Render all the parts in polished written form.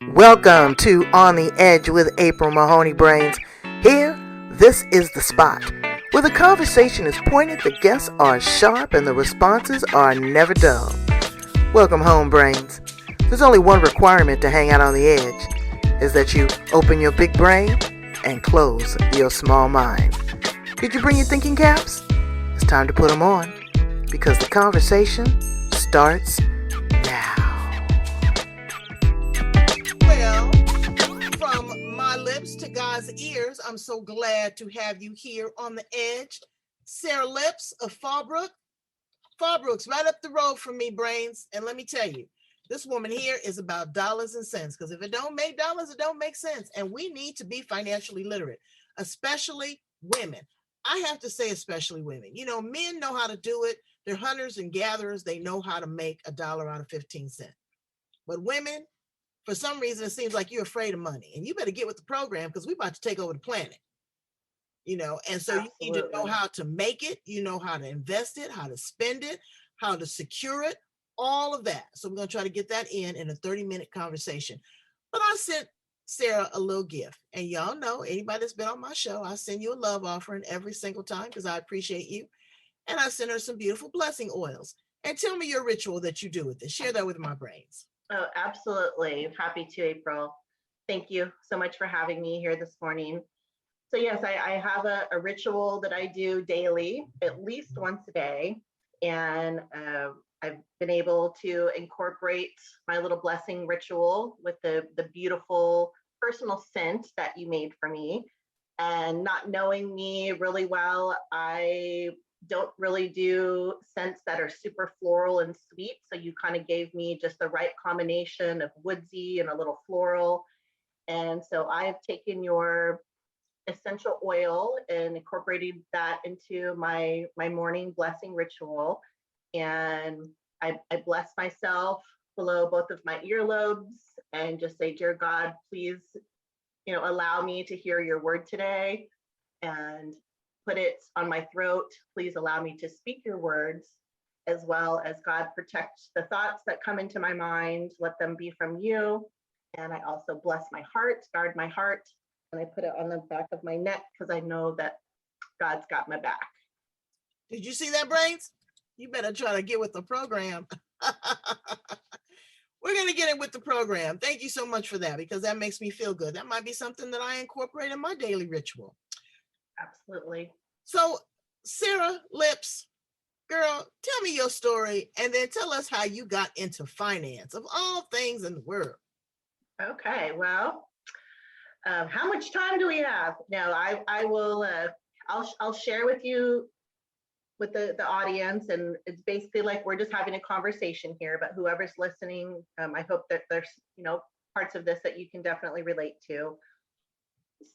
Welcome to On the Edge with April Mahoney Brains. Here, this is the spot where the conversation is pointed, the guests are sharp, and the responses are never dull. Welcome home, Brains. There's only one requirement to hang out on the edge, is that you open your big brain and close your small mind. Did you bring your thinking caps? It's time to put them on, because the conversation starts now. Well, from my lips to God's ears, I'm so glad to have you here on the edge. Sarah Lips of Fallbrook. Fallbrook's right up the road from me, Brains. And let me tell you, this woman here is about dollars and cents, because if it don't make dollars, it don't make sense. And we need to be financially literate, especially women. I have to say, especially women. You know, men know how to do it. They're hunters and gatherers. They know how to make $1 out of 15 cents. But women, for some reason, it seems like you're afraid of money. And you better get with the program, because we're about to take over the planet. You know, and so Absolutely. You need to know how to make it. You know how to invest it, how to spend it, how to secure it, all of that. So we're going to try to get that in a 30-minute conversation. But I sent Sarah a little gift. And y'all know, anybody that's been on my show, I send you a love offering every single time because I appreciate you. And I sent her some beautiful blessing oils. And tell me your ritual that you do with it. Share that with my brains. Oh, absolutely. Happy to, April. Thank you so much for having me here this morning. So yes, I have a ritual that I do daily, at least once a day. And I've been able to incorporate my little blessing ritual with the beautiful personal scent that you made for me. And not knowing me really well, I don't really do scents that are super floral and sweet. So you kind of gave me just the right combination of woodsy and a little floral. And so I've taken your essential oil and incorporated that into my morning blessing ritual. And I bless myself below both of my earlobes and just say, dear God, please, allow me to hear your word today, and put it on my throat. Please allow me to speak your words, as well as God, protect the thoughts that come into my mind. Let them be from you. And I also bless my heart, guard my heart. And I put it on the back of my neck because I know that God's got my back. Did you see that, Brains? You better try to get with the program. We're going to get it with the program. Thank you so much for that, because that makes me feel good. That might be something that I incorporate in my daily ritual. Absolutely. So, Sarah Lips, girl, tell me your story, and then tell us how you got into finance, of all things in the world. Okay, well, how much time do we have? No, I will. I'll share with you, with the audience, and it's basically like we're just having a conversation here. But whoever's listening, I hope that there's parts of this that you can definitely relate to.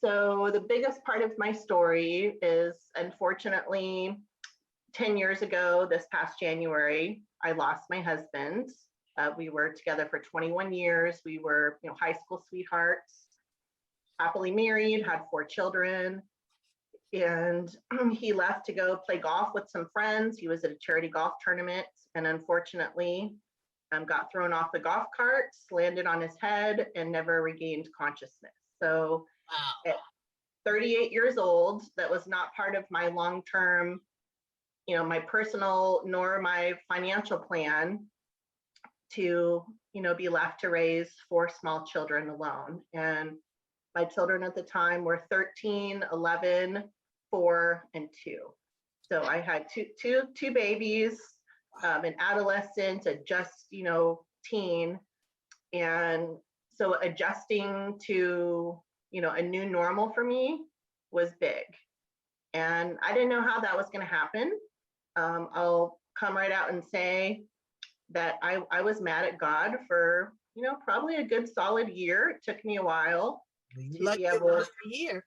So the biggest part of my story is, unfortunately, 10 years ago, this past January, I lost my husband. We were together for 21 years. We were, high school sweethearts, happily married, had 4 children. And he left to go play golf with some friends. He was at a charity golf tournament, and unfortunately got thrown off the golf cart, landed on his head, and never regained consciousness. So wow. At 38 years old, that was not part of my long-term, my personal nor my financial plan to, be left to raise 4 small children alone. And my children at the time were 13, 11, 4, and 2. So I had two babies, an adolescent, a just, teen. And so adjusting to, a new normal for me was big. And I didn't know how that was going to happen. I'll come right out and say that I was mad at God for, probably a good solid year. It took me a while. Like a year.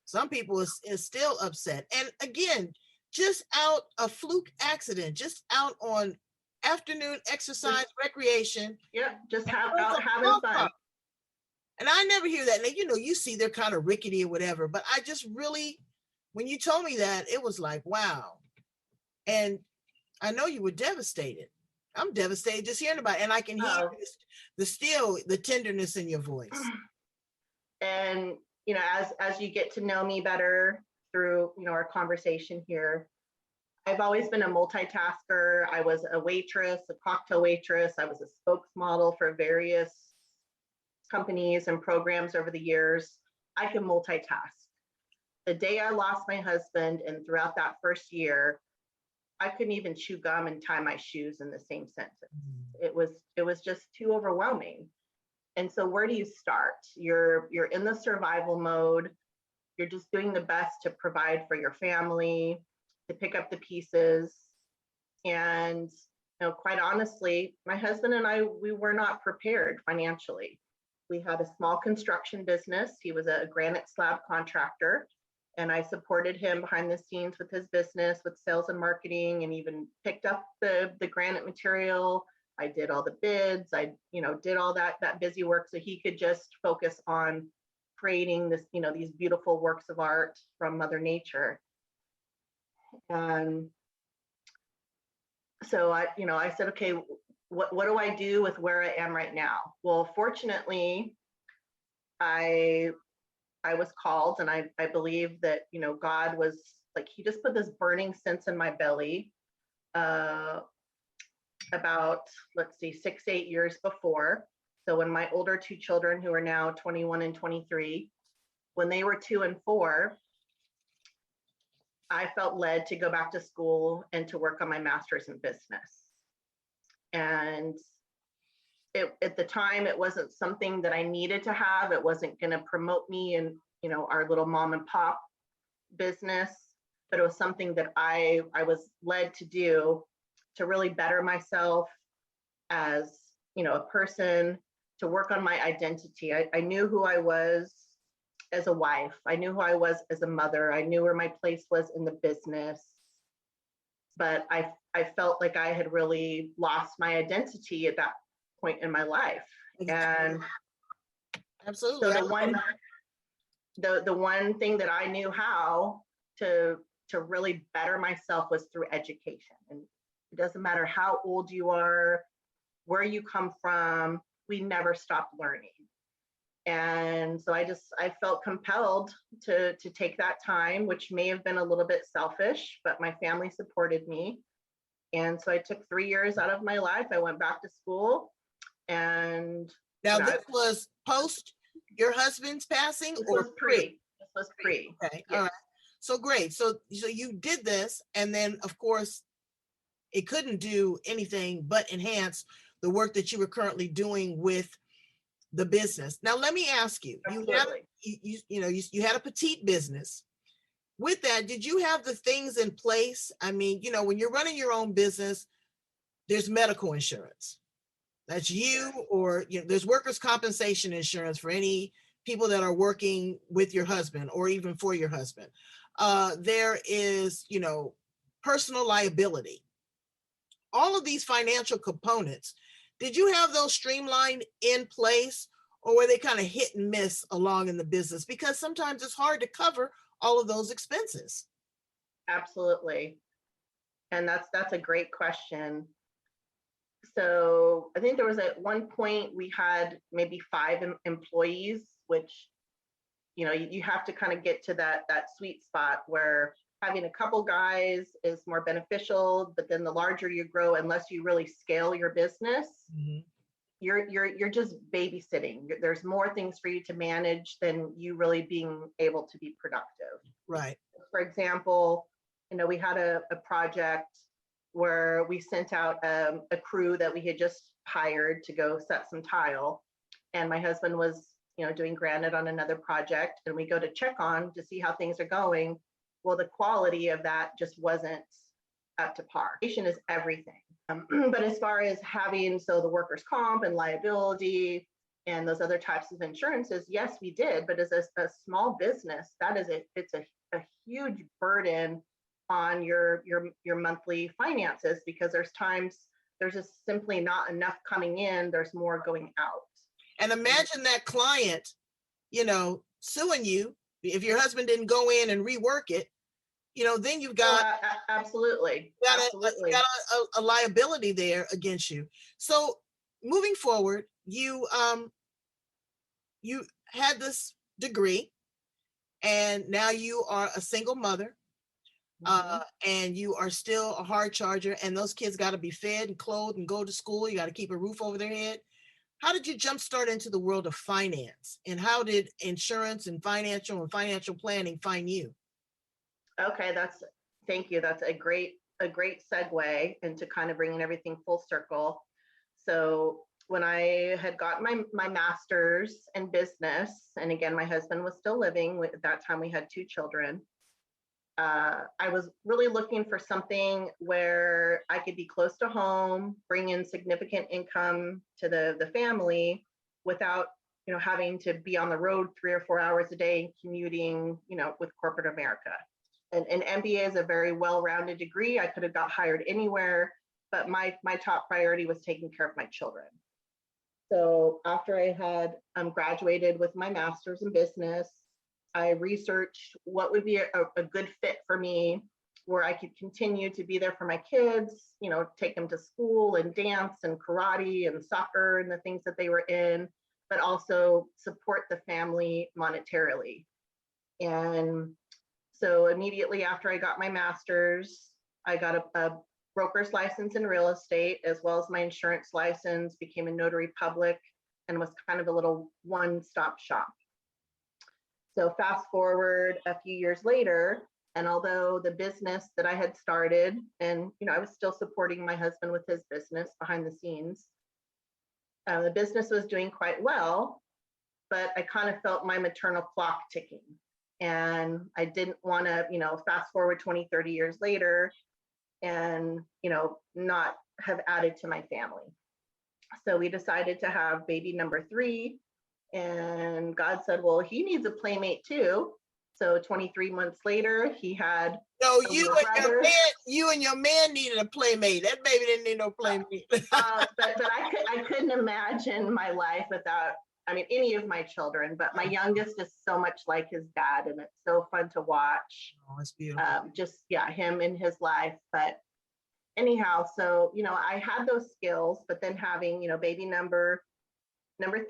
Some people is still upset. And again, just out a fluke accident, just out on afternoon exercise, recreation. Yeah, just out having fun. And I never hear that. Now, you see they're kind of rickety or whatever, but I just really, when you told me that, it was like, wow. And I know you were devastated. I'm devastated just hearing about it. And I can hear Oh. the tenderness in your voice. And, you know, as you get to know me better through, you know, our conversation here, I've always been a multitasker. I was a waitress, a cocktail waitress. I was a spokesmodel for various companies and programs over the years. I can multitask. The day I lost my husband, and throughout that first year, I couldn't even chew gum and tie my shoes in the same sentence. It was just too overwhelming. And so where do you start? You're in the survival mode. You're just doing the best to provide for your family, to pick up the pieces. And, you know, quite honestly, my husband and I, we were not prepared financially. We had a small construction business. He was a granite slab contractor, and I supported him behind the scenes with his business, with sales and marketing, and even picked up the granite material. I did all the bids. I, you know, did all that busy work so he could just focus on creating this, you know, these beautiful works of art from Mother Nature. And so I, you know, I said, okay, what do I do with where I am right now? Well, fortunately, I was called, and I believe that, you know, God was like, he just put this burning sense in my belly about, let's see, 6-8 years before. So when my older two children, who are now 21 and 23, when they were 2 and 4, I felt led to go back to school and to work on my master's in business. And at the time, it wasn't something that I needed to have. It wasn't going to promote me in, you know, our little mom and pop business, but it was something that I was led to do to really better myself as, you know, a person, to work on my identity. I knew who I was as a wife. I knew who I was as a mother. I knew where my place was in the business. But I felt like I had really lost my identity at that point in my life. And absolutely. So the one thing that I knew how to really better myself was through education. And it doesn't matter how old you are, where you come from, we never stop learning. And so I felt compelled to take that time, which may have been a little bit selfish, but my family supported me. And so I took 3 years out of my life. I went back to school. And now this was post your husband's passing, or pre? This was pre. Okay. Yes. All right. So great. So you did this, and then of course it couldn't do anything but enhance the work that you were currently doing with the business. Now let me ask you, you had a petite business. With that, did you have the things in place? I mean, you know, when you're running your own business, there's medical insurance. That's you, or, you know, there's workers' compensation insurance for any people that are working with your husband or even for your husband. There is, you know, personal liability. All of these financial components, did you have those streamlined in place, or were they kind of hit and miss along in the business? Because sometimes it's hard to cover all of those expenses. Absolutely. And that's a great question. So I think there was at one point we had maybe 5 employees, which, you know, you have to kind of get to that sweet spot where having a couple guys is more beneficial, but then the larger you grow, unless you really scale your business, you're just babysitting. There's more things for you to manage than you really being able to be productive. Right. For example, you know, we had a project where we sent out a crew that we had just hired to go set some tile, and my husband was, you know, doing granite on another project, and we go to check on to see how things are going. Well, the quality of that just wasn't up to par. Patient is everything. But as far as having, so the workers' comp and liability and those other types of insurances, yes, we did. But as a small business, it's a huge burden on your monthly finances, because there's times there's just simply not enough coming in. There's more going out. And imagine that client, you know, suing you if your husband didn't go in and rework it. then you've Oh, got absolutely, got absolutely. a liability there against you. So moving forward, you had this degree, and now you are a single mother, Mhm. and you are still a hard charger, and those kids got to be fed and clothed and go to school. You got to keep a roof over their head. How did you jumpstart into the world of finance, and how did insurance and financial planning find you? Okay, thank you. That's a great segue into kind of bringing everything full circle. So when I had gotten my master's in business, and again, my husband was still living. At that time, we had two children. I was really looking for something where I could be close to home, bring in significant income to the family without, having to be on the road 3 or 4 hours a day commuting, with corporate America. And an MBA is a very well-rounded degree. I could have got hired anywhere, but my top priority was taking care of my children. So after I had graduated with my master's in business, I researched what would be a good fit for me, where I could continue to be there for my kids, take them to school and dance and karate and soccer and the things that they were in, but also support the family monetarily. And so immediately after I got my master's, I got a broker's license in real estate, as well as my insurance license, became a notary public, and was kind of a little one-stop shop. So fast forward a few years later, and although the business that I had started, and I was still supporting my husband with his business behind the scenes, the business was doing quite well, but I kind of felt my maternal clock ticking. And I didn't want to, fast forward 20, 30 years later and, not have added to my family. So we decided to have baby number 3. And God said, well, he needs a playmate too. So 23 months later, he had No, a little brother. you and your man needed a playmate. That baby didn't need no playmate. But I couldn't imagine my life without, any of my children. But my youngest is so much like his dad, and it's so fun to watch. Oh, it's beautiful. Him in his life. But anyhow, so I had those skills, but then having baby number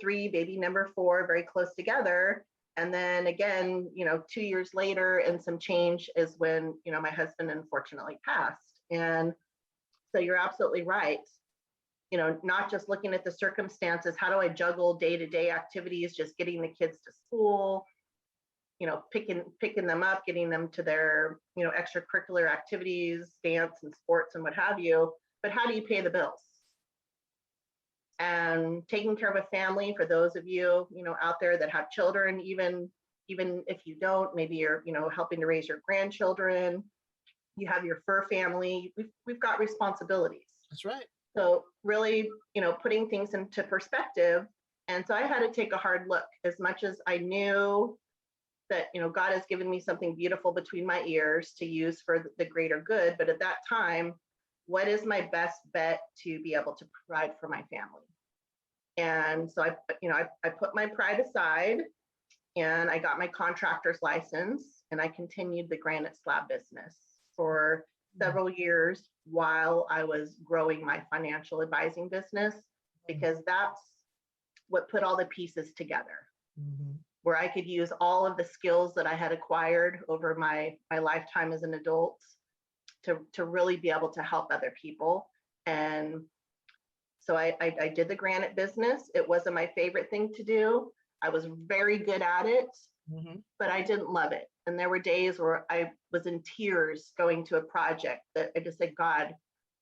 3, baby number 4, very close together. And then again, 2 years later and some change is when, my husband unfortunately passed. And so you're absolutely right. Not just looking at the circumstances, how do I juggle day-to-day activities, just getting the kids to school, picking them up, getting them to their, extracurricular activities, dance and sports and what have you. But how do you pay the bills? And taking care of a family, for those of you, out there that have children, even if you don't, maybe you're, helping to raise your grandchildren, you have your fur family, we've got responsibilities. That's right. So really, putting things into perspective. And so I had to take a hard look. As much as I knew that, God has given me something beautiful between my ears to use for the greater good, but at that time, what is my best bet to be able to provide for my family? And so I put my pride aside, and I got my contractor's license, and I continued the granite slab business for several years while I was growing my financial advising business, because that's what put all the pieces together, where I could use all of the skills that I had acquired over my lifetime as an adult to really be able to help other people. And so I did the granite business. It wasn't my favorite thing to do. I was very good at it, but I didn't love it. And there were days where I was in tears going to a project that I just said, God,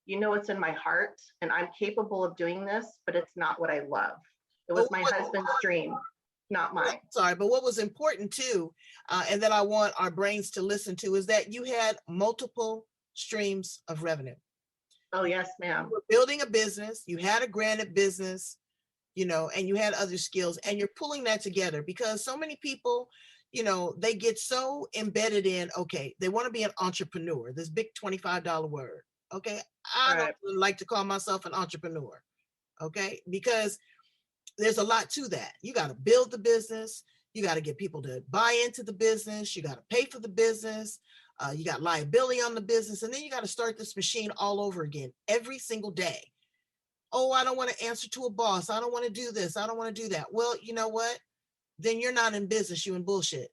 it's in my heart and I'm capable of doing this, but it's not what I love. It was my husband's dream, not mine. Sorry, but what was important too, and that I want our brains to listen to, is that you had multiple streams of revenue. Oh, yes, ma'am. You were building a business, you had a granite business, and you had other skills, and you're pulling that together, because so many people, they get so embedded in, okay, they want to be an entrepreneur, this big $25 word. Okay. I don't really like to call myself an entrepreneur. Okay. Because there's a lot to that. You got to build the business. You got to get people to buy into the business. You got to pay for the business. You got liability on the business, and then you got to start this machine all over again every single day. Oh, I don't want to answer to a boss. I don't want to do this. I don't want to do that. Well, you know what? Then you're not in business. You're in bullshit,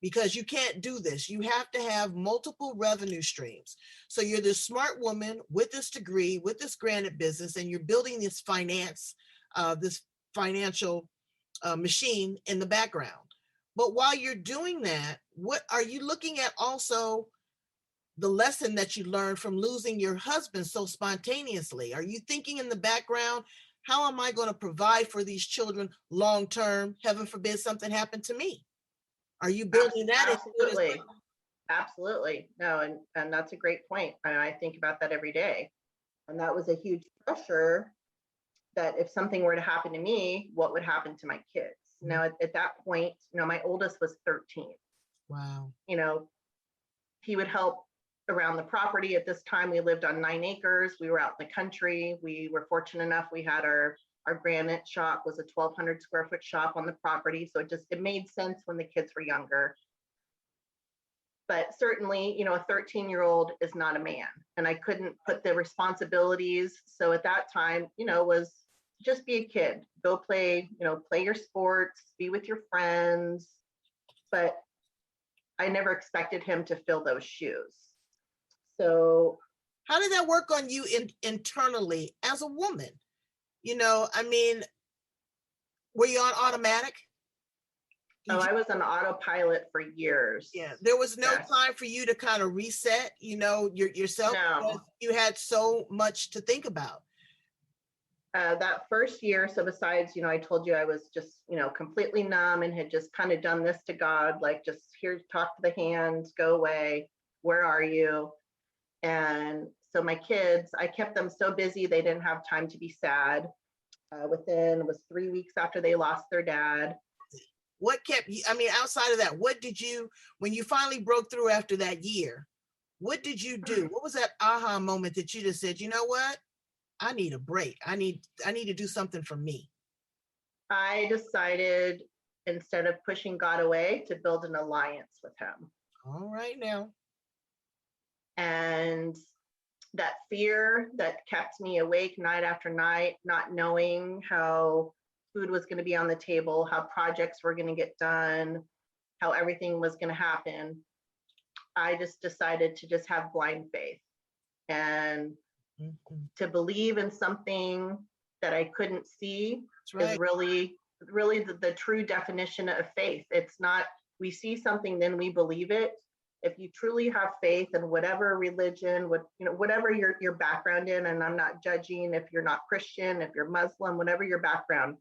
because you can't do this. You have to have multiple revenue streams. So you're this smart woman with this degree, with this granted business, and you're building this financial machine in the background. But while you're doing that, what are you looking at also? The lesson that you learned from losing your husband so spontaneously? Are you thinking in the background, how am I going to provide for these children long term? Heaven forbid something happened to me. Are you building that? Absolutely. Absolutely. No, and that's a great point. And I think about that every day. And that was a huge pressure, that if something were to happen to me, what would happen to my kids? Now, at that point, my oldest was 13. Wow. He would help around the property. At this time, we lived on 9 acres. We were out in the country. We were fortunate enough. We had our granite shop was a 1,200 square foot shop on the property. So it made sense when the kids were younger. But certainly, a 13-year-old is not a man, and I couldn't put the responsibilities. So at that time, was just be a kid, go play, play your sports, be with your friends. But I never expected him to fill those shoes. So how did that work on you internally as a woman? Were you on automatic? I was on autopilot for years. Yeah, there was no time for you to kind of reset, yourself. No. You had so much to think about. That first year, so besides, I told you I was just, completely numb and had just kind of done this to God, like, just here, talk to the hands, go away. Where are you? And so my kids, I kept them so busy, they didn't have time to be sad. It was 3 weeks after they lost their dad. What kept you, outside of that, when you finally broke through after that year, what did you do? What was that aha moment that you just said, you know what? I need a break. I need to do something for me. I decided, instead of pushing God away, to build an alliance with him. All right now. And that fear that kept me awake night after night, not knowing how food was going to be on the table, how projects were going to get done, how everything was going to happen, I just decided to just have blind faith and to believe in something that I couldn't see. Right. Is really the true definition of faith. It's not, we see something, then we believe it. If you truly have faith in whatever religion, whatever your background in, and I'm not judging if you're not Christian, if you're Muslim, whatever your background,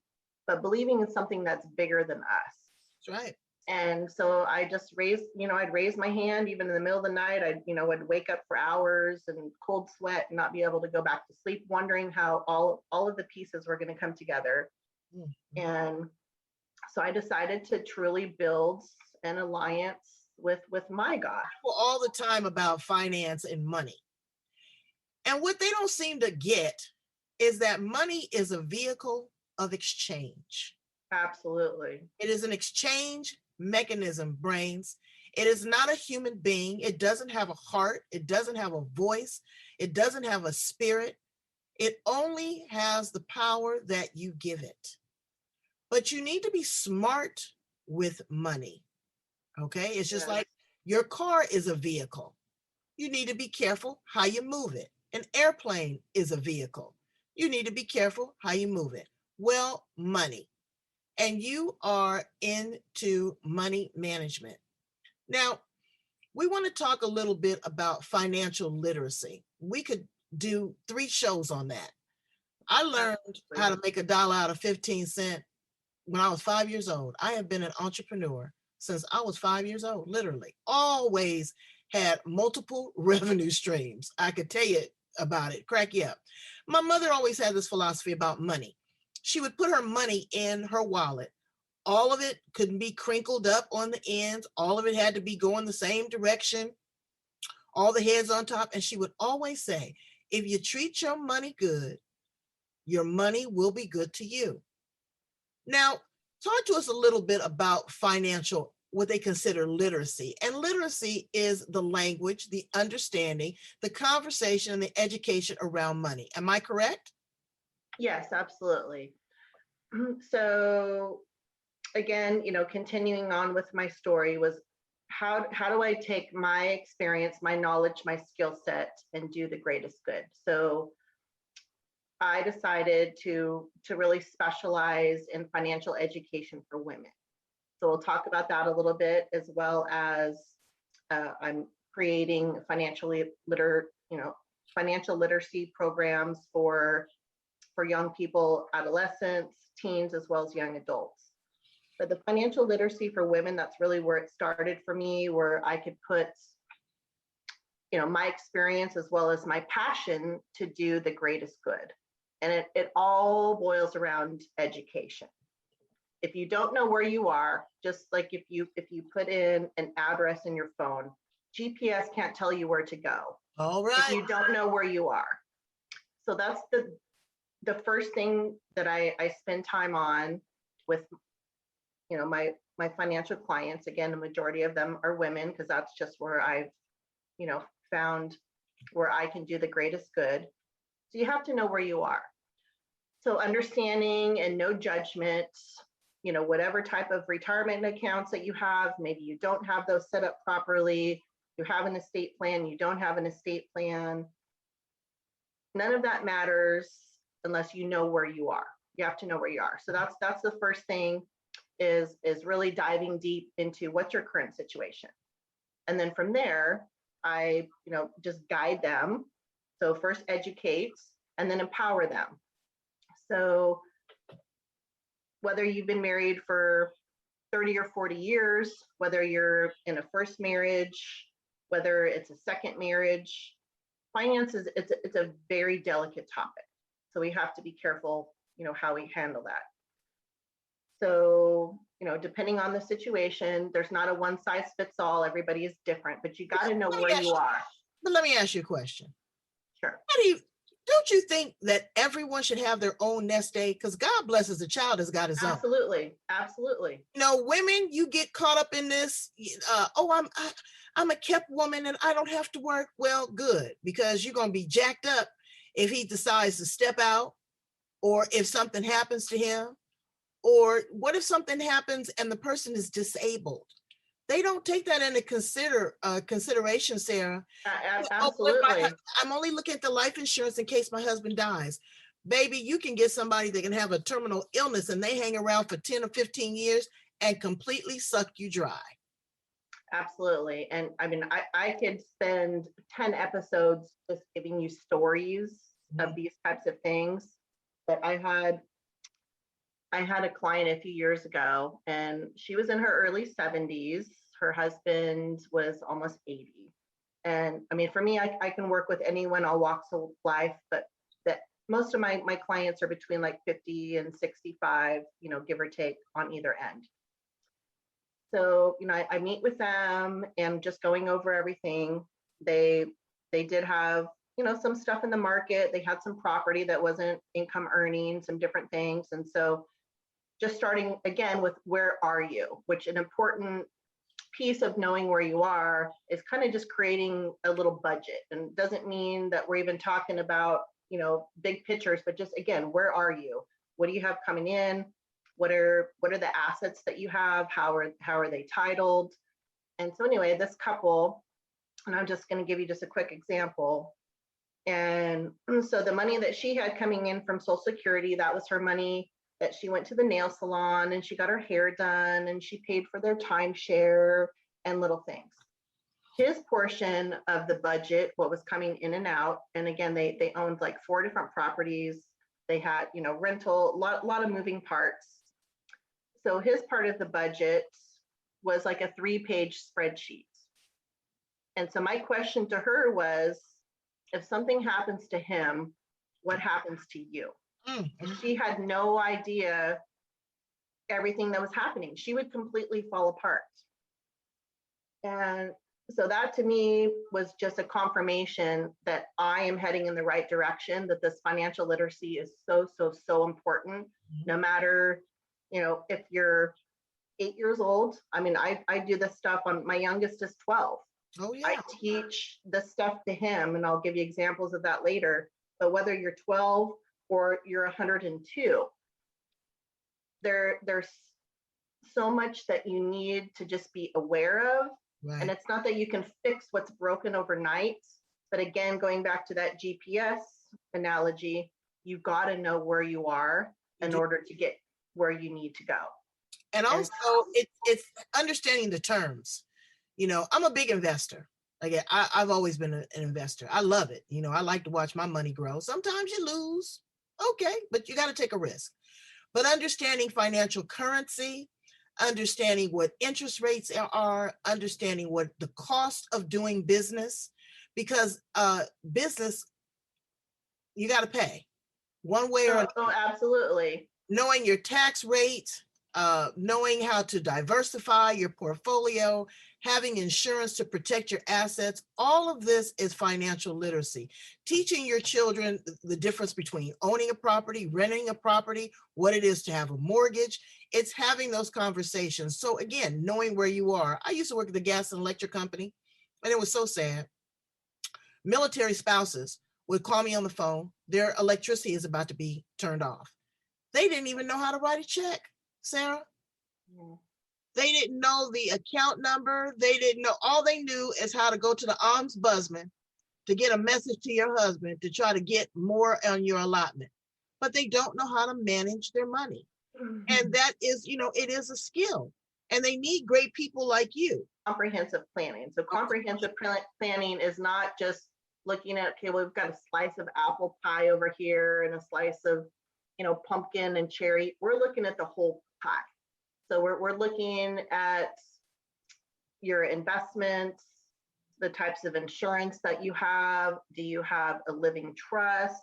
but believing in something that's bigger than us. That's right. And so I just I'd raise my hand even in the middle of the night. I'd wake up for hours and cold sweat and not be able to go back to sleep, wondering how all of the pieces were going to come together. Mm-hmm. And so I decided to truly build an alliance with my God. All the time about finance and money. And what they don't seem to get is that money is a vehicle of exchange. Absolutely. It is an exchange mechanism, brains. It is not a human being. It doesn't have a heart. It doesn't have a voice. It doesn't have a spirit. It only has the power that you give it. But you need to be smart with money. Okay, it's just like your car is a vehicle. You need to be careful how you move it. An airplane is a vehicle. You need to be careful how you move it. Well, money. And you are into money management. Now, we want to talk a little bit about financial literacy. We could do 3 shows on that. I learned how to make $1 out of 15 cents when I was 5 years old. I have been an entrepreneur since I was 5 years old, literally. Always had multiple revenue streams. I could tell you about it, crack you up. My mother always had this philosophy about money. She would put her money in her wallet. All of it couldn't be crinkled up on the ends. All of it had to be going the same direction. All the heads on top. And she would always say, if you treat your money good, your money will be good to you. Now, talk to us a little bit about financial what they consider literacy. And literacy is the language, the understanding, the conversation, and the education around money. Am I correct? Yes, absolutely. So again, continuing on with my story was how do I take my experience, my knowledge, my skill set and do the greatest good? So I decided to really specialize in financial education for women. So we'll talk about that a little bit, as well as I'm creating financial literacy programs for young people, adolescents, teens, as well as young adults. But the financial literacy for women, that's really where it started for me, where I could put my experience as well as my passion to do the greatest good. And it all boils around education. If you don't know where you are, just like if you put in an address in your phone, GPS can't tell you where to go. All If right. you don't know where you are. So that's the first thing that I spend time on with my financial clients. Again, the majority of them are women, because that's just where I've found where I can do the greatest good. So you have to know where you are. So understanding and no judgment, whatever type of retirement accounts that you have, maybe you don't have those set up properly, you have an estate plan, you don't have an estate plan. None of that matters unless you know where you are. You have to know where you are. So that's the first thing, is really diving deep into what's your current situation. And then from there, I just guide them. So first educate and then empower them. So whether you've been married for 30 or 40 years, whether you're in a first marriage, whether it's a second marriage, finances, it's a very delicate topic. So we have to be careful, how we handle that. So, depending on the situation, there's not a one size fits all. Everybody is different, but you got to know where you are. But let me ask you a question. Sure. Don't you think that everyone should have their own nest egg? Because God blesses the child has got his own. Absolutely. Absolutely. Women, you get caught up in this. I'm a kept woman and I don't have to work. Well, good, because you're going to be jacked up if he decides to step out, or if something happens to him, or what if something happens and the person is disabled? They don't take that into consideration, Sarah. Absolutely. I'm only looking at the life insurance in case my husband dies. Baby, you can get somebody that can have a terminal illness and they hang around for 10 or 15 years and completely suck you dry. Absolutely. And I mean, I could spend 10 episodes just giving you stories of these types of things. But I had a client a few years ago, and she was in her early 70s. Her husband was almost 80. And I mean, for me, I can work with anyone, all walks of life, but that most of my clients are between like 50 and 65, give or take on either end. So, I meet with them and just going over everything. They did have, some stuff in the market. They had some property that wasn't income earning, some different things. And so just starting again with where are you, which an important piece of knowing where you are is kind of just creating a little budget. And it doesn't mean that we're even talking about, big pictures, but just again, where are you? What do you have coming in? What are the assets that you have? How are they titled? And so anyway, this couple, and I'm just going to give you just a quick example. And so the money that she had coming in from Social Security, that was her money that she went to the nail salon and she got her hair done and she paid for their timeshare and little things. His portion of the budget, what was coming in and out, and again, they owned like 4 different properties. They had, rental, lot of moving parts. So his part of the budget was like a 3-page spreadsheet. And so my question to her was, if something happens to him, what happens to you? And she had no idea everything that was happening. She would completely fall apart. And so that to me was just a confirmation that I am heading in the right direction, that this financial literacy is so, so, so important. No matter, if you're 8 years old. I mean, I do this stuff on, my youngest is 12. Oh, I yeah. teach the stuff to him, and I'll give you examples of that later. But whether you're 12 or you're 102, there's so much that you need to just be aware of. And Right. it's not that you can fix what's broken overnight, but again, going back to that GPS analogy, you've got to know where you are You in do. order to get where you need to go. And And also, it's understanding the terms. You know, I'm a big investor. Again, I've always been an investor. I love it. You know, I like to watch my money grow. Sometimes you lose. Okay, but you got to take a risk. But understanding financial currency, understanding what interest rates are, understanding what the cost of doing business, because business, you got to pay one way or oh, absolutely. knowing your tax rate, knowing how to diversify your portfolio, having insurance to protect your assets. All of this is financial literacy. Teaching your children the difference between owning a property, renting a property, what it is to have a mortgage. It's having those conversations. So again, knowing where you are. I used to work at the gas and electric company, and it was so sad. Military spouses would call me on the phone. Their electricity is about to be turned off. They didn't even know how to write a check, Sarah. Yeah. They didn't know the account number. They didn't know. All they knew is how to go to the ombudsman to get a message to your husband to try to get more on your allotment. But they don't know how to manage their money. And that is, you know, it is a skill. And they need great people like you. Comprehensive planning. So comprehensive planning is not just looking at, okay, well, we've got a slice of apple pie over here and a slice of, you know, pumpkin and cherry. We're looking at the whole pie. So we're looking at your investments, the types of insurance that you have. Do you have a living trust?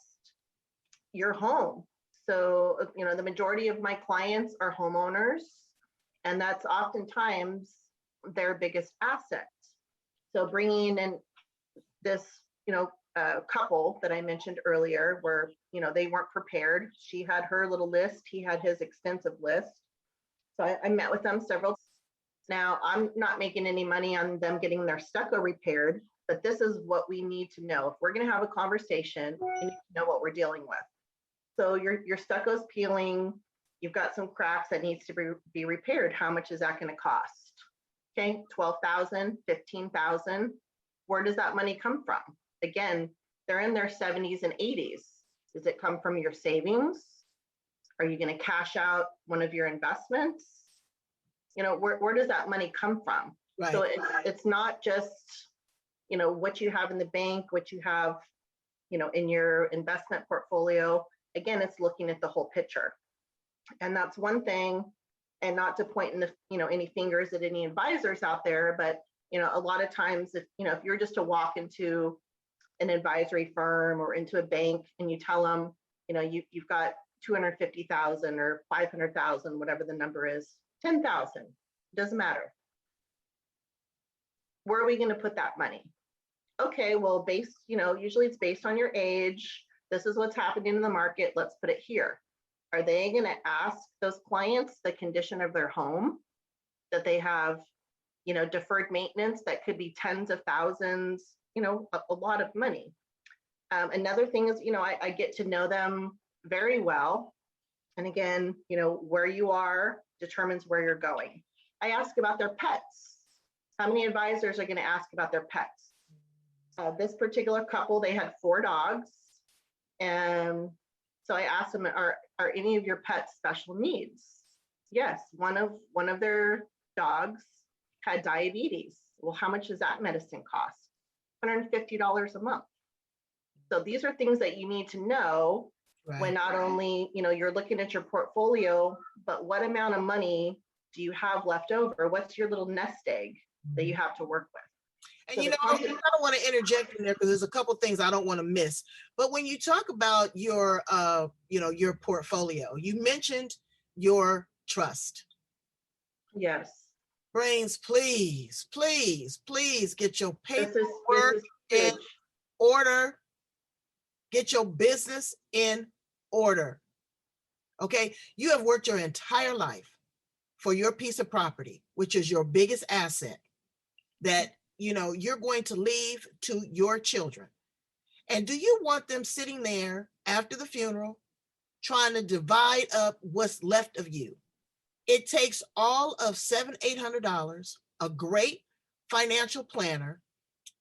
Your home. So, you know, the majority of my clients are homeowners, and that's oftentimes their biggest asset. So bringing in this, you know, couple that I mentioned earlier, where, you know, they weren't prepared. She had her little list, he had his extensive list. So I met with them several. Now, I'm not making any money on them getting their stucco repaired, but this is what we need to know. If we're going to have a conversation, we need to know what we're dealing with. So your stucco's peeling, you've got some cracks that needs to be repaired. How much is that going to cost? Okay, 12,000, 15,000. Where does that money come from? Again, they're in their 70s and 80s. Does it come from your savings? Are you going to cash out one of your investments? You know, where does that money come from? Right. So it's not just, you know, what you have in the bank, what you have, you know, in your investment portfolio. Again, it's looking at the whole picture. And that's one thing, and not to point in the, you know, any fingers at any advisors out there, but, you know, a lot of times if, you know, if you're just to walk into an advisory firm or into a bank and you tell them, you know, you've got 250,000 or 500,000, whatever the number is, 10,000, doesn't matter. Where are we going to put that money? Okay, well, you know, usually it's based on your age. This is what's happening in the market. Let's put it here. Are they going to ask those clients the condition of their home, that they have, you know, deferred maintenance that could be tens of thousands, you know, a lot of money. Another thing is, you know, I get to know them very well. And again, you know, where you are determines where you're going. I ask about their pets. How many advisors are going to ask about their pets? This particular couple, they had 4 dogs. And so I asked them, are any of your pets special needs? Yes, one of their dogs had diabetes. Well, how much does that medicine cost? $150 a month. So these are things that you need to know when not only, you know, you're looking at your portfolio, but what amount of money do you have left over? What's your little nest egg that you have to work with? And So you know, I don't want to interject in there because there's a couple things I don't want to miss. But when you talk about your, you know, your portfolio, you mentioned your trust. Yes. Brains, please, please, please get your This paperwork is in huge. order. Get your business in order. Okay, you have worked your entire life for your piece of property, which is your biggest asset that you're going to leave to your children. And do you want them sitting there after the funeral trying to divide up what's left of you? It takes all of $700-800, a great financial planner,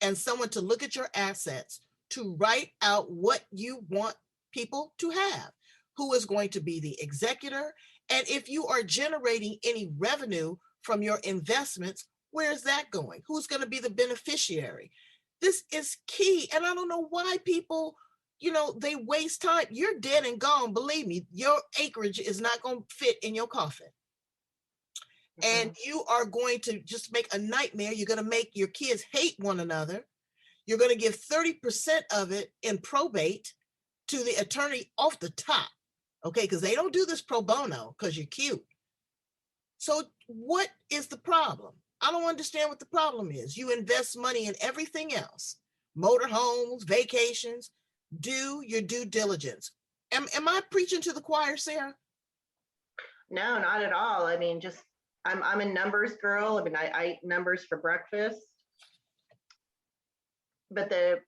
and someone to look at your assets to write out what you want people to have, who is going to be the executor, and if you are generating any revenue from your investments, where's that going? Who's going to be the beneficiary? This is key. And I don't know why people, they waste time. You're dead and gone. Believe me, your acreage is not going to fit in your coffin. And you are going to just make a nightmare. You're going to make your kids hate one another. You're going to give 30% of it in probate to the attorney off the top. Okay, because they don't do this pro bono because you're cute. So what is the problem? I don't understand what the problem is. You invest money in everything else, motorhomes, vacations. Do your due diligence. Am I preaching to the choir, Sarah? No, not at all. I mean, just I'm a numbers girl. I mean, I eat numbers for breakfast. But the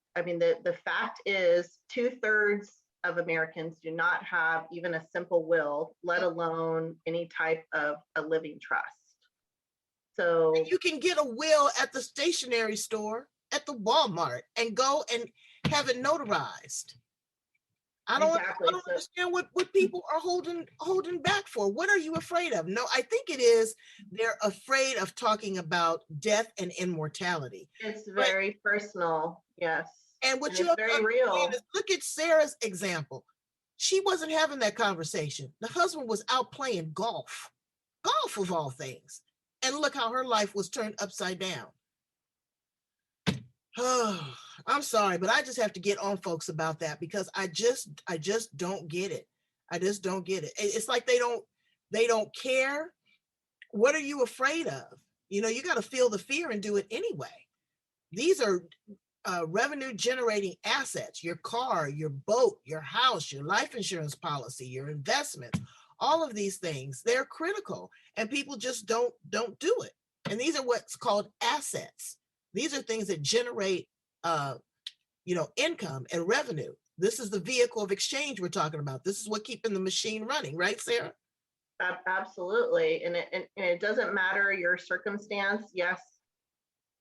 fact is 2/3 of Americans do not have even a simple will, let alone any type of a living trust. So you can get a will at the stationery store, at the Walmart, and go and have it notarized. I don't understand what people are holding back for. What are you afraid of? No, I think it is they're afraid of talking about death and immortality. It's very personal, yes. And what you have to understand is, look at Sarah's example. She wasn't having that conversation. The husband was out playing golf of all things. And look how her life was turned upside down. Oh, I'm sorry, but I just have to get on folks about that because I just don't get it. I just don't get it. It's like they don't care. What are you afraid of? You got to feel the fear and do it anyway. These are revenue generating assets, your car, your boat, your house, your life insurance policy, your investments, all of these things, they're critical and people just don't do it. And these are what's called assets. These are things that generate, income and revenue. This is the vehicle of exchange we're talking about. This is what keeping the machine running, right, Sarah? Absolutely. And it doesn't matter your circumstance. Yes.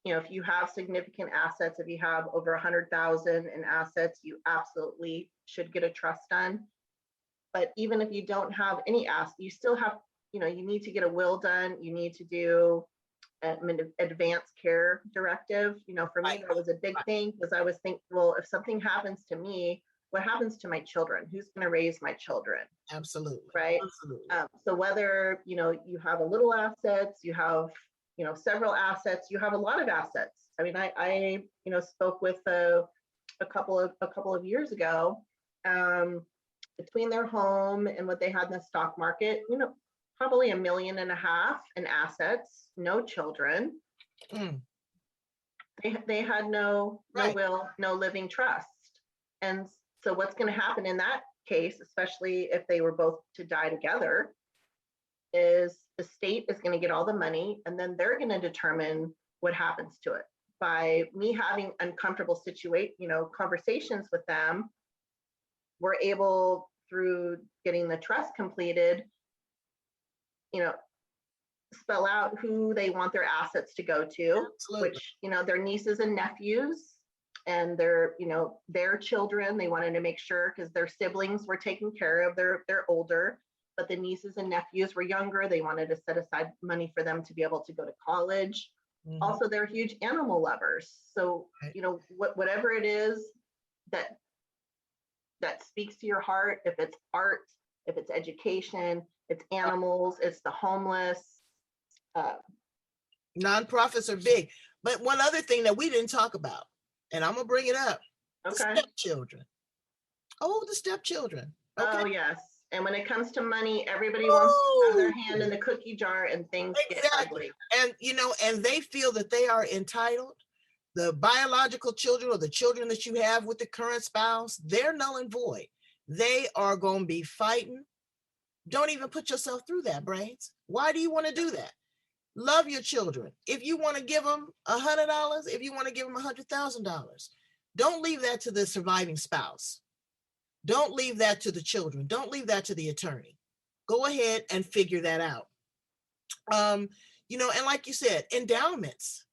If you have significant assets, if you have over 100,000 in assets, you absolutely should get a trust done. But even if you don't have any assets, you still have, you need to get a will done. You need to do an advanced care directive. For me, that was a big thing because I was thinking, well, if something happens to me, what happens to my children? Who's going to raise my children? Absolutely. Right. Absolutely. So whether, you have a little assets, you have, several assets, you have a lot of assets. I mean, I spoke with a couple of years ago, between their home and what they had in the stock market, probably $1.5 million in assets, no children. They had no will, no living trust. And so what's going to happen in that case, especially if they were both to die together, is the state is going to get all the money and then they're going to determine what happens to it. By me having uncomfortable conversations with them, we're able, through getting the trust completed, spell out who they want their assets to go to. Absolutely. Which, their nieces and nephews and their children. They wanted to make sure because their siblings were taken care of. They're older, but the nieces and nephews were younger. They wanted to set aside money for them to be able to go to college. Mm-hmm. Also, they're huge animal lovers. So, whatever it is that speaks to your heart, if it's art, if it's education, it's animals, it's the homeless. Nonprofits are big. But one other thing that we didn't talk about, and I'm going to bring it up, the stepchildren. Oh, the stepchildren. Okay. Oh, yes. And when it comes to money, everybody wants to have their hand in the cookie jar and things get ugly. And, and they feel that they are entitled. The biological children or the children that you have with the current spouse, they're null and void. They are going to be fighting Don't even put yourself through that, Brains. Why do you want to do that? Love your children. If you want to give them $100, if you want to give them $100,000, don't leave that to the surviving spouse. Don't leave that to the children. Don't leave that to the attorney. Go ahead and figure that out. You know, and like you said, endowments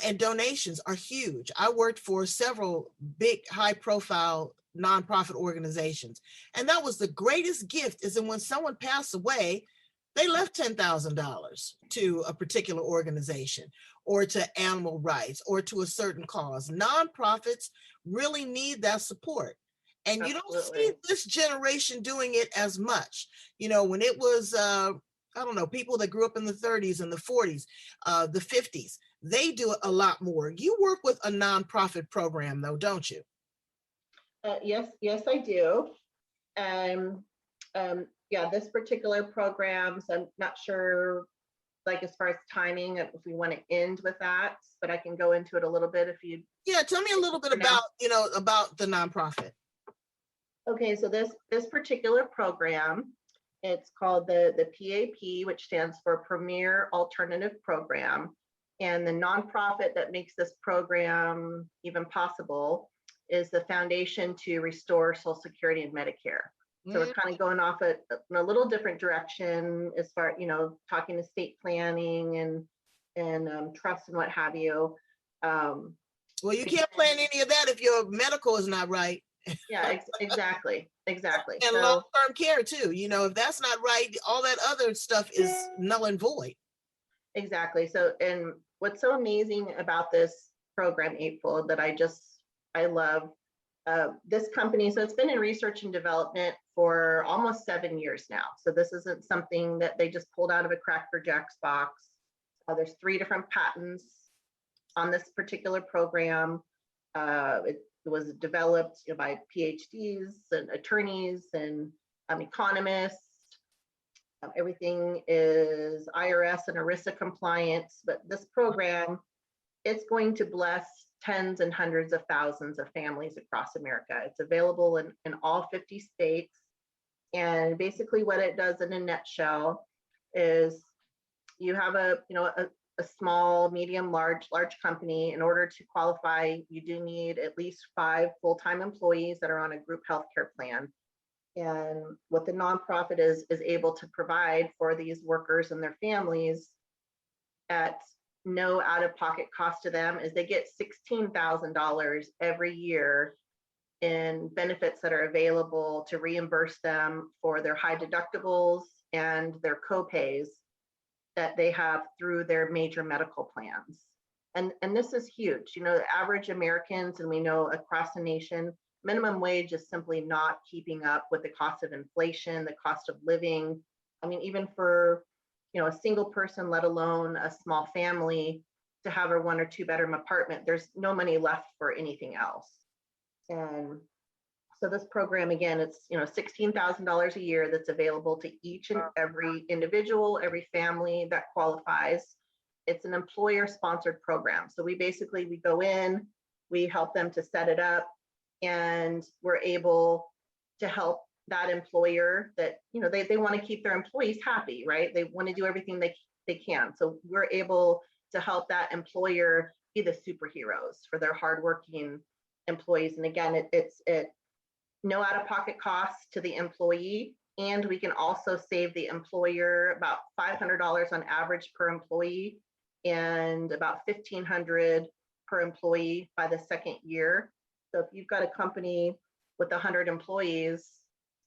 and donations are huge. I worked for several big, high-profile nonprofit organizations, and that was the greatest gift. Is that when someone passed away, they left $10,000 to a particular organization or to animal rights or to a certain cause. Nonprofits really need that support. And you don't see this generation doing it as much. You know, when it was, I don't know, people that grew up in the 30s and the 40s, the 50s, they do it a lot more. You work with a nonprofit program though, don't you? Yes, I do. Yeah, this particular program, so I'm not sure, like as far as timing, if we want to end with that, but I can go into it a little bit if you. Yeah, tell me a little bit about, you know, about the nonprofit. Okay, so this particular program, it's called the PAP, which stands for Premier Alternative Program. And the nonprofit that makes this program even possible is the Foundation to Restore Social Security and Medicare. So we're kind of going off in a little different direction as far, you know, talking to state planning and trust and what have you. Well, you can't plan any of that if your medical is not right. Yeah, exactly. And long-term care too. You know, if that's not right, all that other stuff is null and void. Exactly. So, and what's so amazing about this program, April, that I love, this company, so it's been in research and development for almost 7 years now. So this isn't something that they just pulled out of a Cracker Jacks box. There's 3 different patents on this particular program. It was developed by PhDs and attorneys and economists. Everything is IRS and ERISA compliance, but this program, it's going to bless tens and hundreds of thousands of families across America. It's available in all 50 states. And basically what it does in a nutshell is you have a small, medium, large company. In order to qualify, you do need at least 5 full-time employees that are on a group healthcare plan. And what the nonprofit is able to provide for these workers and their families at no out-of-pocket cost to them is they get $16,000 every year in benefits that are available to reimburse them for their high deductibles and their co-pays that they have through their major medical plans. And this is huge. You know, the average Americans, and we know across the nation, minimum wage is simply not keeping up with the cost of inflation, the cost of living. I mean, even for, you know, a single person, let alone a small family, to have a 1 or 2 bedroom apartment, there's no money left for anything else. And so this program, again, it's, you know, $16,000 a year that's available to each and every individual, every family that qualifies. It's an employer sponsored program. So we go in, we help them to set it up, and we're able to help that employer that, you know, they want to keep their employees happy, right? They want to do everything they can. So we're able to help that employer be the superheroes for their hardworking employees. And again, it's no out-of-pocket costs to the employee, and we can also save the employer about $500 on average per employee and about $1,500 per employee by the second year. So if you've got a company with 100 employees,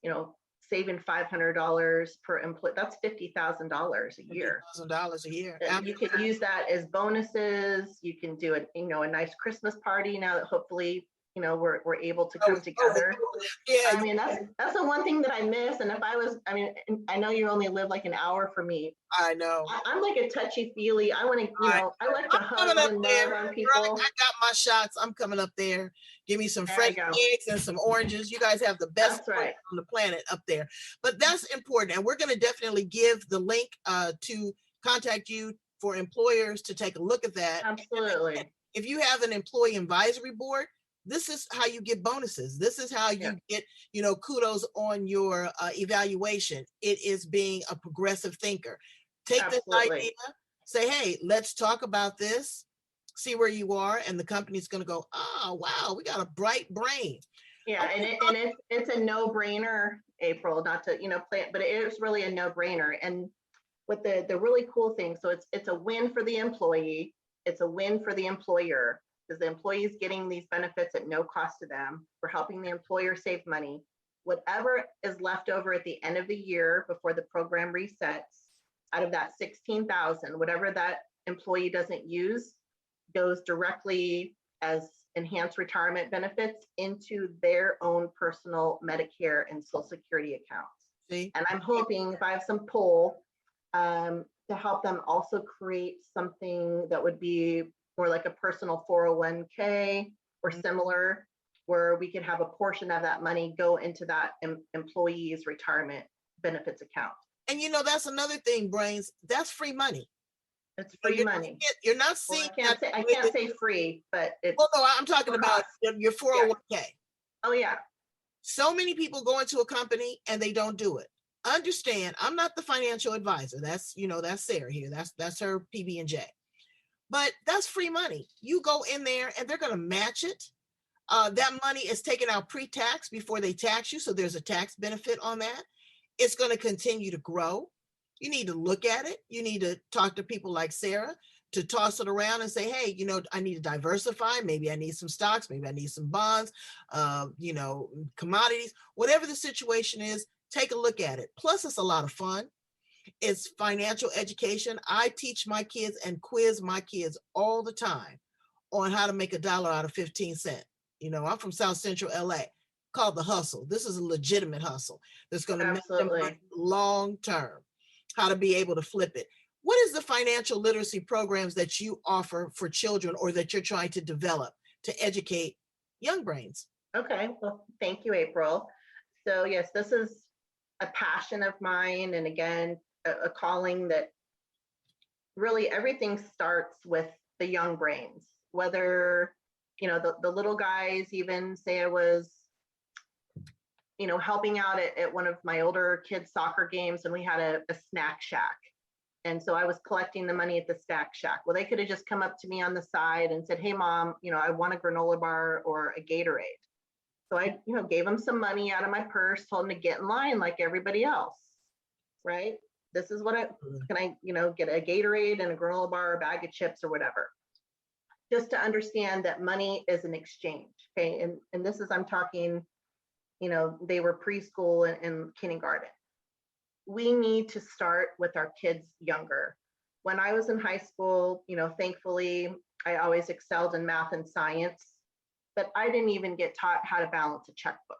you know, saving $500 per employee, that's $50,000 a year. $50,000 a year. You can use that as bonuses. You can do a nice Christmas party now that hopefully, you know, we're able to come together. Yeah. I mean, that's the one thing that I miss. And if I was, I mean, I know you only live like an hour from me. I know. I'm like a touchy-feely. I want to, I like to hug and love on people. I got my shots. I'm coming up there. Give me some fresh eggs and some oranges. You guys have the best on the planet up there. But that's important. And we're going to definitely give the link to contact you for employers to take a look at that. Absolutely. If you have an employee advisory board, this is how you get bonuses. This is how Yeah, you get, kudos on your evaluation. It is being a progressive thinker. Take this idea, absolutely. say, hey, let's talk about this, see where you are, and the company's going to go, oh, wow, we got a bright brain. I Yeah, want and to it's a no-brainer, April, not to, play it, but it is really a no-brainer. And what the really cool thing, so it's a win for the employee, it's a win for the employer, because the employee is getting these benefits at no cost to them. We're helping the employer save money. Whatever is left over at the end of the year before the program resets, out of that 16,000, whatever that employee doesn't use goes directly as enhanced retirement benefits into their own personal Medicare and Social Security accounts. see. And I'm hoping if I have some pull, to help them also create something that would be more like a personal 401k or Mhm. similar, where we could have a portion of that money go into that employee's retirement benefits account. And that's another thing, brains. That's free money. It's free You're money. you're not Well, seeing I that. can't say free, but it's Well, no, I'm talking for about cost. your 401k. Oh yeah, So many people go into a company and they don't do it. Understand, I'm not the financial advisor. That's Sarah here. That's her PB&J. But that's free money. You go in there and they're going to match it. That money is taken out pre-tax before they tax you, so there's a tax benefit on that. It's going to continue to grow. You need to look at it. You need to talk to people like Sarah to toss it around and say, hey, I need to diversify. Maybe I need some stocks. Maybe I need some bonds, commodities, whatever the situation is, take a look at it. Plus, it's a lot of fun. It's financial education. I teach my kids and quiz my kids all the time on how to make $1 out of 15 cents. I'm from South Central LA, called The Hustle. This is a legitimate hustle that's going to make them money absolutely. long term, how to be able to flip it. What is the financial literacy programs that you offer for children or that you're trying to develop to educate young brains? Okay, well, thank you, April. So yes, this is a passion of mine, and again, a calling that really everything starts with the young brains. Whether the little guys, even say I was helping out at one of my older kids' soccer games, and we had a snack shack. And so I was collecting the money at the snack shack. Well, they could have just come up to me on the side and said, hey, mom, I want a granola bar or a Gatorade. So I, gave them some money out of my purse, told them to get in line like everybody else, right? This is what can I, get a Gatorade and a granola bar, a bag of chips or whatever. Just to understand that money is an exchange, okay? And this is, I'm talking, they were preschool and kindergarten. We need to start with our kids younger. When I was in high school, thankfully, I always excelled in math and science, but I didn't even get taught how to balance a checkbook.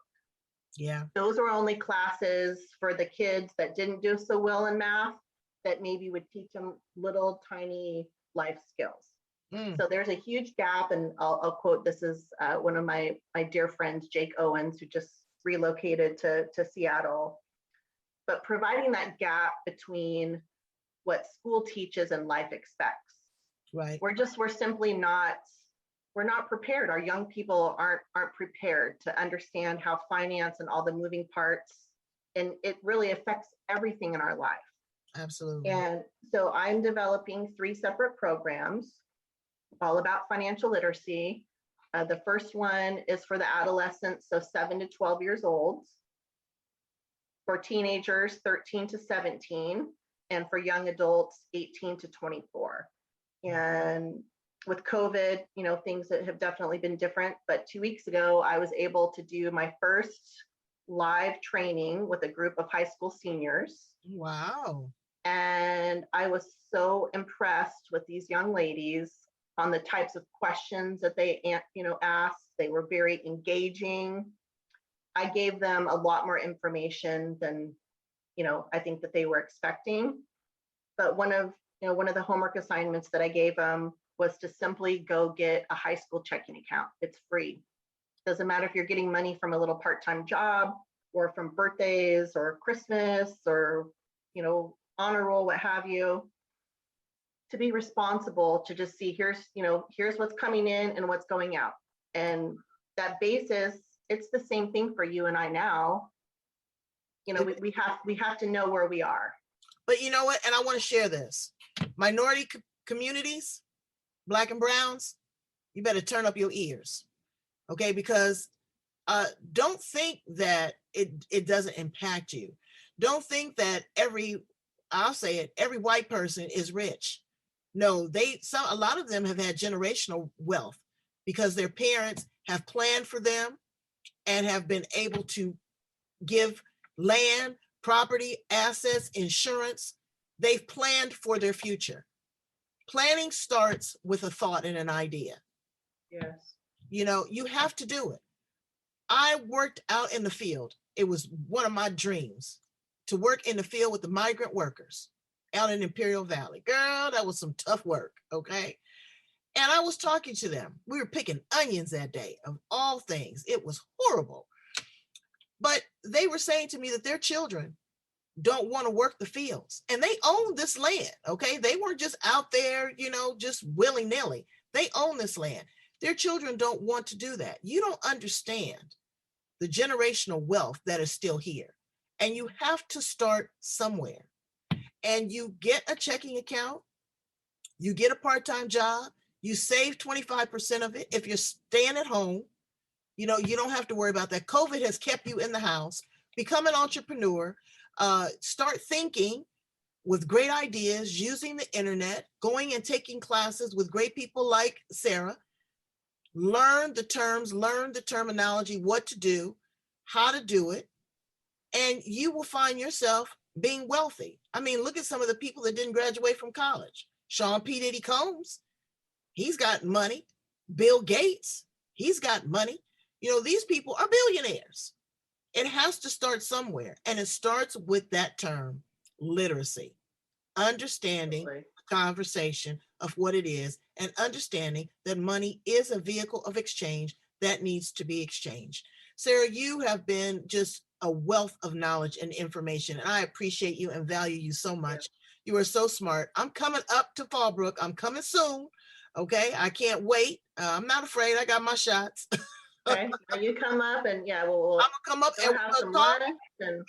Yeah. Those are only classes for the kids that didn't do so well in math, that maybe would teach them little tiny life skills. So there's a huge gap, and I'll quote, this is one of my dear friends, Jake Owens, who just relocated to Seattle. But providing that gap between what school teaches and life expects. Right. We're simply not, we're not prepared. Our young people aren't prepared to understand how finance and all the moving parts, and it really affects everything in our life. Absolutely. And so I'm developing 3 separate programs all about financial literacy. The first one is for the adolescents, so 7 to 12 years old, for teenagers 13 to 17, and for young adults 18 to 24. And with COVID, things that have definitely been different, but 2 weeks ago, I was able to do my first live training with a group of high school seniors. Wow. And I was so impressed with these young ladies on the types of questions that they asked. They were very engaging. I gave them a lot more information than I think that they were expecting. But one of the homework assignments that I gave them was to simply go get a high school checking account. It's free. Doesn't matter if you're getting money from a little part-time job or from birthdays or Christmas or honor roll, what have you. To be responsible, to just see here's what's coming in and what's going out. And that basis, it's the same thing for you and I now. You know, we have to know where we are. But you know what? And I want to share this. Minority communities, Black and browns, you better turn up your ears. Okay, because don't think that it doesn't impact you. Don't think that I'll say it, every white person is rich. No, a lot of them have had generational wealth because their parents have planned for them and have been able to give land, property, assets, insurance. They've planned for their future. Planning starts with a thought and an idea. Yes. You know, you have to do it. I worked out in the field. It was one of my dreams to work in the field with the migrant workers out in Imperial Valley. Girl, that was some tough work, okay? And I was talking to them. We were picking onions that day, of all things. It was horrible. But they were saying to me that their children don't want to work the fields. And they own this land, okay? They weren't just out there, you know, just willy-nilly. They own this land. Their children don't want to do that. You don't understand the generational wealth that is still here. And you have to start somewhere. And you get a checking account, you get a part-time job, you save 25% of it. If you're staying at home, you know, you don't have to worry about that. COVID has kept you in the house. Become an entrepreneur. Start thinking with great ideas, using the internet, going and taking classes with great people like Sarah. Learn the terms, learn the terminology, what to do, how to do it, and you will find yourself being wealthy. I mean, look at some of the people that didn't graduate from college. Sean P. Diddy Combs, he's got money. Bill Gates, he's got money. You know, these people are billionaires. It has to start somewhere, and it starts with that term, literacy, understanding the conversation of what it is, and understanding that money is a vehicle of exchange that needs to be exchanged. Sarah, you have been just a wealth of knowledge and information, and I appreciate you and value you so much. You are so smart. I'm coming up to Fallbrook. I'm coming soon. Okay, I can't wait. I'm not afraid. I got my shots. Okay, you come up and I'm gonna come up and we're have gonna some talk. lunch and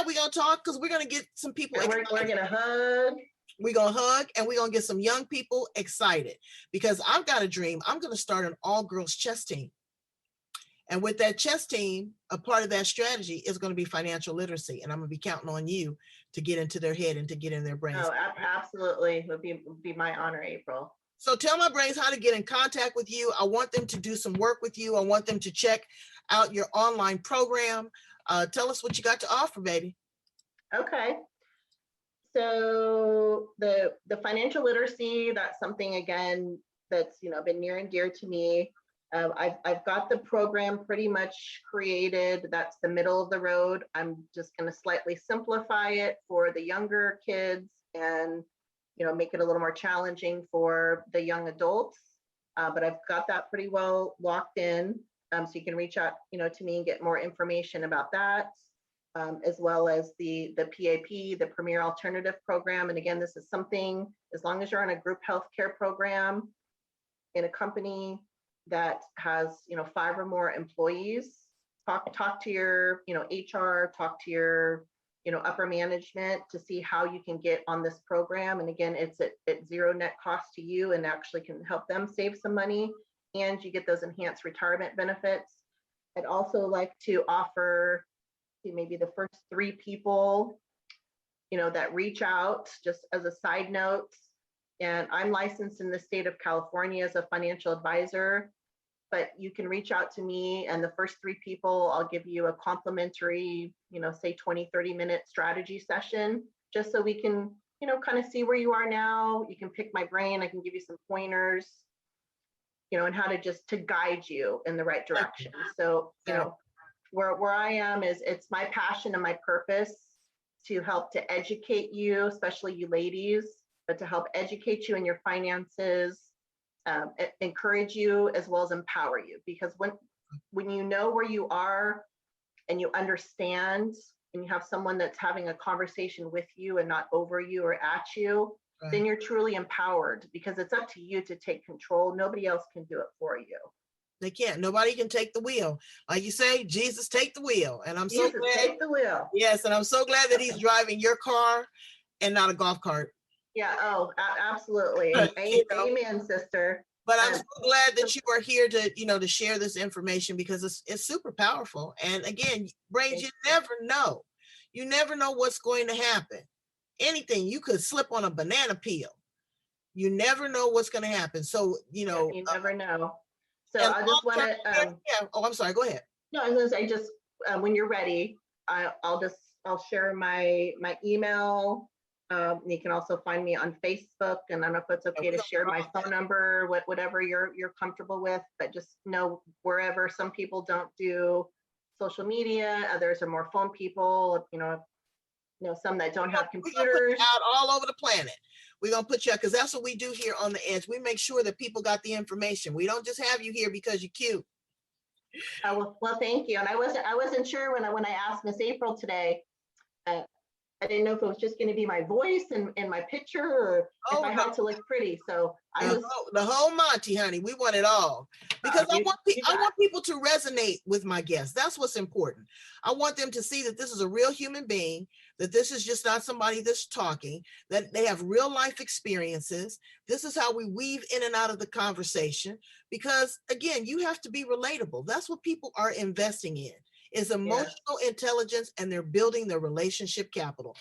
We're gonna talk because we're gonna get some people. we're gonna hug. We're gonna hug and we're gonna get some young people excited because I've got a dream. I'm gonna start an all-girls chess team. And with that chess team, a part of that strategy is going to be financial literacy. And I'm going to be counting on you to get into their head and to get in their brains. Oh, absolutely. It would be my honor, April. So tell my brains how to get in contact with you. I want them to do some work with you. I want them to check out your online program. Tell us what you got to offer, baby. Okay. So the financial literacy, that's something, again, that's, you know, been near and dear to me. I've got the program pretty much created. That's the middle of the road. I'm just going to slightly simplify it for the younger kids and, you know, make it a little more challenging for the young adults. But I've got that pretty well locked in. So you can reach out, you know, to me and get more information about that, as well as the PAP, the Premier Alternative Program. And again, this is something, as long as you're on a group healthcare program in a company that has, you know, 5 or more employees, talk to your, you know, HR, talk to your, you know, upper management to see how you can get on this program. And again, it's at zero net cost to you and actually can help them save some money, and you get those enhanced retirement benefits. I'd also like to offer maybe the first 3 people, you know, that reach out, just as a side note. And I'm licensed in the state of California as a financial advisor, but you can reach out to me, and the first 3 people, I'll give you a complimentary, you know, say 20, 30-minute strategy session, just so we can, you know, kind of see where you are now. You can pick my brain. I can give you some pointers, you know, and how to guide you in the right direction. So, you know, where I am is, it's my passion and my purpose to help to educate you, especially you ladies, but to help educate you in your finances, encourage you, as well as empower you. Because when you know where you are and you understand, and you have someone that's having a conversation with you and not over you or at you, right, then you're truly empowered, because it's up to you to take control. Nobody else can do it for you. They can't. Nobody can take the wheel. Like you say, Jesus, take the wheel. And I'm so Jesus, glad. take the wheel. Yes, and I'm so glad that he's driving your car and not a golf cart. Yeah, oh, absolutely. You know? Amen, sister. But I'm so glad that you are here to, to share this information, because it's super powerful. And again, Brains, you never know. You never know what's going to happen. Anything, you could slip on a banana peel. You never know what's going to happen. So, you never know. So I just want to. Yeah. Oh, I'm sorry. Go ahead. No, I was going to say, just when you're ready, I'll share my email. You can also find me on Facebook, and I don't know if it's okay to share my phone number, whatever you're comfortable with, but just know wherever. Some people don't do social media, others are more phone people, some that don't have computers. Out all over the planet. We're going to put you out, because that's what we do here on The Edge. We make sure that people got the information. We don't just have you here because you're cute. Well, thank you. And I wasn't sure when I asked Miss April today. I didn't know if it was just going to be my voice and my picture, or if I had to look pretty. So the whole Monty, honey. We want it all, because I want people to resonate with my guests. That's what's important. I want them to see that this is a real human being, that this is just not somebody that's talking, that they have real life experiences. This is how we weave in and out of the conversation, because again, you have to be relatable. That's what people are investing in. Is emotional intelligence, and they're building their relationship capital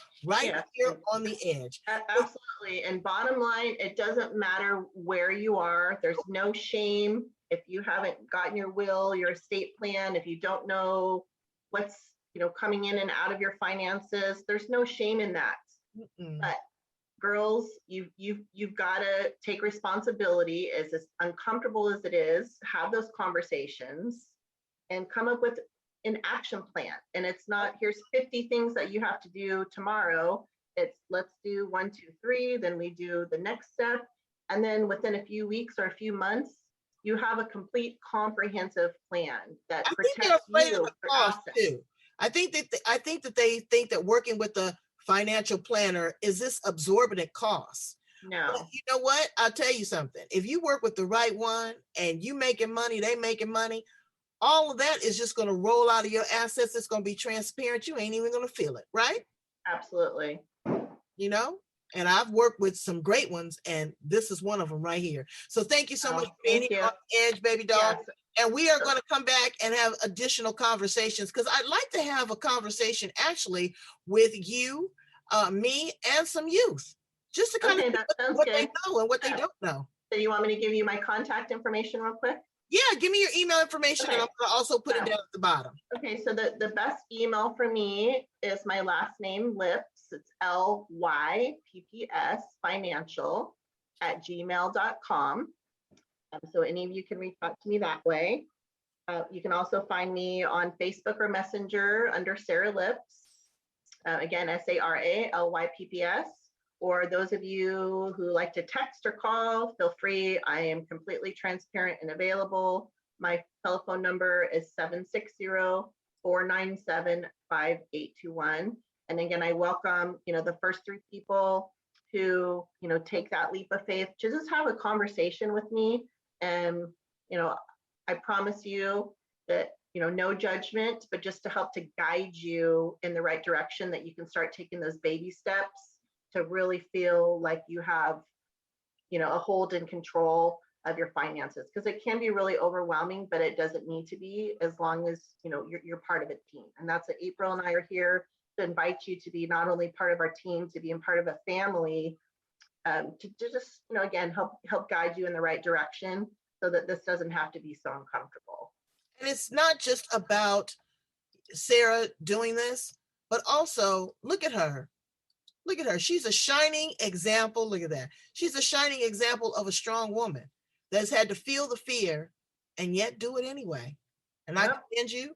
here on The Edge. Absolutely. And bottom line, it doesn't matter where you are. There's no shame if you haven't gotten your will, your estate plan, if you don't know what's coming in and out of your finances. There's no shame in that. But girls, you've got to take responsibility. As uncomfortable as it is, have those conversations and come up with an action plan. And it's not, here's 50 things that you have to do tomorrow. It's let's do 1, 2, 3, then we do the next step. And then within a few weeks or a few months, you have a complete comprehensive plan that protects you for assets. Too. I think that they think that working with the financial planner is this absorbent cost. No. But you know what? I'll tell you something. If you work with the right one and you making money, they making money, all of that is just going to roll out of your assets. It's going to be transparent. You ain't even going to feel it, right? Absolutely. And I've worked with some great ones, and this is one of them right here. So thank you so much for being here on The Edge, baby doll. Yes. And we are going to come back and have additional conversations, because I'd like to have a conversation actually with you, me, and some youth, just to kind of what they know and what they don't know. So you want me to give you my contact information real quick? Yeah, give me your email information, and I'm going to also put it down at the bottom. Okay, so the best email for me is my last name, Lips. It's LYPPS financial @gmail.com. So any of you can reach out to me that way. You can also find me on Facebook or Messenger under Sarah Lips. Again, SARALYPPS. Or those of you who like to text or call, feel free. I am completely transparent and available. My telephone number is 760-497-5821. And again, I welcome, the first 3 people who, take that leap of faith to just have a conversation with me. And, I promise you that, no judgment, but just to help to guide you in the right direction, that you can start taking those baby steps to really feel like you have, a hold and control of your finances, because it can be really overwhelming, but it doesn't need to be, as long as, you're part of a team. And that's what April and I are here to invite you to be not only part of our team, to be part of a family, to just, again, help guide you in the right direction, so that this doesn't have to be so uncomfortable. And it's not just about Sarah doing this, but also look at her. Look at her. She's a shining example. Look at that. She's a shining example of a strong woman that's had to feel the fear and yet do it anyway. And I commend you,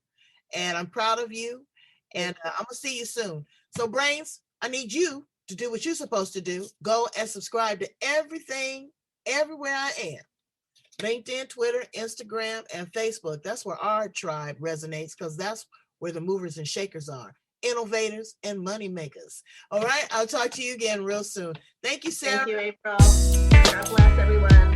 and I'm proud of you. And I'm going to see you soon. So Brains, I need you to do what you're supposed to do. Go and subscribe to everything, everywhere I am. LinkedIn, Twitter, Instagram, and Facebook. That's where our tribe resonates, because that's where the movers and shakers are. Innovators and money makers. All right. I'll talk to you again real soon. Thank you, Sarah. Thank you, April. God bless everyone.